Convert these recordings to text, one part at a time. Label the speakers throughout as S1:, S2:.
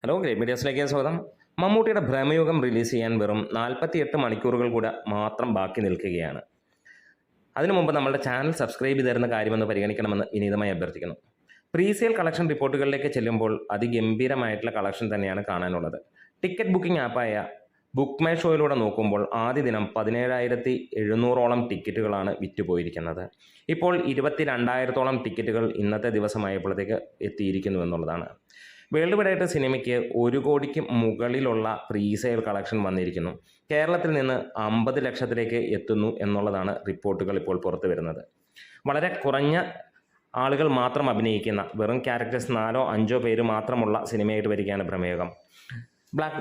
S1: Hello great മീഡിയാസിലേക്ക് സ്വാഗതം. മമ്മൂട്ടിയുടെ Bramayugam release ചെയ്യാൻ വെറും 48 മണിക്കൂറുകൾ കൂടെ മാത്രം ബാക്കി നിൽക്കുകയാണ്. അതിനു മുമ്പ് നമ്മുടെ ചാനൽ സബ്സ്ക്രൈബ് ചെയ്തിരുന്ന കാര്യമെന്ന് പരിഗണിക്കണമെന്ന് വിനീതമായി അഭ്യർത്ഥിക്കുന്നു. പ്രീസെയിൽ കളക്ഷൻ റിപ്പോർട്ടുകളിലേക്ക് ചെല്ലുമ്പോൾ അതിഗംഭീരമായിട്ടുള്ള കളക്ഷൻ തന്നെയാണ് കാണാനുള്ളത്. ടിക്കറ്റ് ബുക്കിംഗ് ആപ്പായ ബുക്ക് മൈ ഷോയിലൂടെ നോക്കുമ്പോൾ ആദ്യ ദിനം 17,700ഓളം ടിക്കറ്റുകളാണ് വിറ്റുപോയിരിക്കുന്നത്. ഇപ്പോൾ 22,000ഓളം ടിക്കറ്റുകൾ ഇന്നത്തെ ദിവസമായപ്പോഴത്തേക്ക് എത്തിയിരിക്കുന്നു എന്നുള്ളതാണ്. വേൾഡ് വൈഡ് ആയിട്ട് സിനിമയ്ക്ക് 1 കോടിക്ക് മുകളിലുള്ള പ്രീസെയിൽ കളക്ഷൻ വന്നിരിക്കുന്നു. കേരളത്തിൽ നിന്ന് 50 ലക്ഷത്തിലേക്ക് എത്തുന്നു എന്നുള്ളതാണ് റിപ്പോർട്ടുകൾ ഇപ്പോൾ പുറത്തു വരുന്നത്. വളരെ കുറഞ്ഞ ആളുകൾ മാത്രം അഭിനയിക്കുന്ന വെറും ക്യാരക്ടേഴ്സ് 4-5 പേര് മാത്രമുള്ള സിനിമയായിട്ട് വരികയാണ് ഭ്രമയുഗം.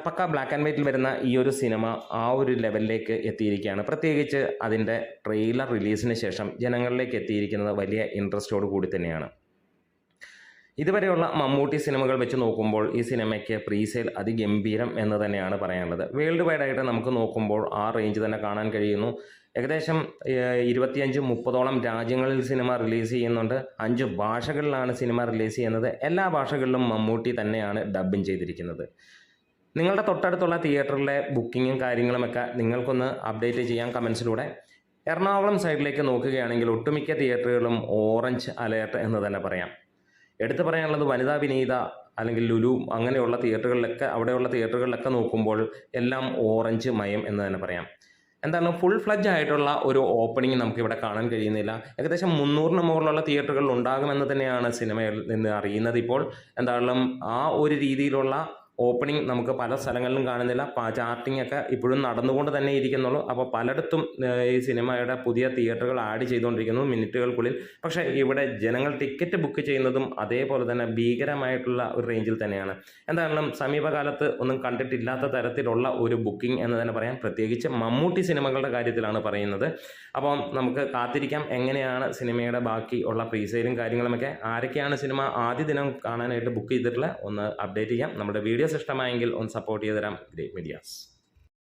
S1: പക്ക ബ്ലാക്ക് ആൻഡ് വൈറ്റിൽ വരുന്ന ഈ ഒരു സിനിമ ആ ഒരു ലെവലിലേക്ക് എത്തിയിരിക്കുകയാണ്. പ്രത്യേകിച്ച് അതിൻ്റെ ട്രെയിലർ റിലീസിന് ശേഷം ജനങ്ങളിലേക്ക് എത്തിയിരിക്കുന്നത് വലിയ ഇൻട്രസ്റ്റോട് കൂടി തന്നെയാണ്. ഇതുവരെയുള്ള മമ്മൂട്ടി സിനിമകൾ വെച്ച് നോക്കുമ്പോൾ ഈ സിനിമയ്ക്ക് പ്രീസെയിൽ അതിഗംഭീരം എന്ന് തന്നെയാണ് പറയാനുള്ളത്. വേൾഡ് വൈഡ് ആയിട്ട് നമുക്ക് നോക്കുമ്പോൾ ആ റേഞ്ച് തന്നെ കാണാൻ കഴിയുന്നു. ഏകദേശം 25-30ഓളം രാജ്യങ്ങളിൽ സിനിമ റിലീസ് ചെയ്യുന്നുണ്ട്. 5 ഭാഷകളിലാണ് സിനിമ റിലീസ് ചെയ്യുന്നത്. എല്ലാ ഭാഷകളിലും മമ്മൂട്ടി തന്നെയാണ് ഡബ്ബിങ് ചെയ്തിരിക്കുന്നത്. നിങ്ങളുടെ തൊട്ടടുത്തുള്ള തിയേറ്ററിലെ ബുക്കിങ്ങും കാര്യങ്ങളുമൊക്കെ നിങ്ങൾക്കൊന്ന് അപ്ഡേറ്റ് ചെയ്യാം കമൻസിലൂടെ. എറണാകുളം സൈഡിലേക്ക് നോക്കുകയാണെങ്കിൽ ഒട്ടുമിക്ക തിയേറ്ററുകളും ഓറഞ്ച് അലേർട്ട് എന്ന് തന്നെ പറയാം. എടുത്തു പറയാനുള്ളത് വനിതാ വിനീത അല്ലെങ്കിൽ ലുലു അങ്ങനെയുള്ള തിയേറ്ററുകളിലൊക്കെ അവിടെയുള്ള തിയേറ്ററുകളിലൊക്കെ നോക്കുമ്പോൾ എല്ലാം ഓറഞ്ച് മയം എന്ന് തന്നെ പറയാം. എന്താണ് ഫുൾ ഫ്ലഡ്ജ് ആയിട്ടുള്ള ഒരു ഓപ്പണിംഗ് നമുക്കിവിടെ കാണാൻ കഴിയുന്നില്ല. ഏകദേശം 300-ന് മുകളിലുള്ള തിയേറ്ററുകളിൽ ഉണ്ടാകുമെന്ന് തന്നെയാണ് സിനിമയിൽ നിന്ന് അറിയുന്നത്. ഇപ്പോൾ എന്തായാലും ആ ഒരു രീതിയിലുള്ള ഓപ്പണിംഗ് നമുക്ക് പല സ്ഥലങ്ങളിലും കാണുന്നില്ല. ചാർട്ടിംഗ് ഒക്കെ ഇപ്പോഴും നടന്നുകൊണ്ട് തന്നെ ഇരിക്കുന്നുള്ളൂ. അപ്പോൾ പലയിടത്തും ഈ സിനിമയുടെ പുതിയ തിയേറ്ററുകൾ ആഡ് ചെയ്തുകൊണ്ടിരിക്കുന്നു മിനിറ്റുകൾക്കുള്ളിൽ. പക്ഷേ ഇവിടെ ജനങ്ങൾ ടിക്കറ്റ് ബുക്ക് ചെയ്യുന്നതും അതേപോലെ തന്നെ ഭീകരമായിട്ടുള്ള ഒരു റേഞ്ചിൽ തന്നെയാണ്. എന്തായാലും സമീപകാലത്ത് ഒന്നും കണ്ടിട്ടില്ലാത്ത തരത്തിലുള്ള ഒരു ബുക്കിംഗ് എന്ന് തന്നെ പറയാം. പ്രത്യേകിച്ച് മമ്മൂട്ടി സിനിമകളുടെ കാര്യത്തിലാണ് പറയുന്നത്. അപ്പം നമുക്ക് കാത്തിരിക്കാം എങ്ങനെയാണ് സിനിമയുടെ ബാക്കി ഉള്ള പ്രീസെയിലും കാര്യങ്ങളുമൊക്കെ. ആരൊക്കെയാണ് സിനിമ ആദ്യ ദിനം കാണാനായിട്ട് ബുക്ക് ചെയ്തിട്ടുള്ളത് ഒന്ന് അപ്ഡേറ്റ് ചെയ്യാം. നമ്മുടെ വീഡിയോസ് ഇഷ്ടമായെങ്കിൽ ഒന്ന് സപ്പോർട്ട് ചെയ്ത് തരാം ഗ്രേറ്റ് മീഡിയാസ്.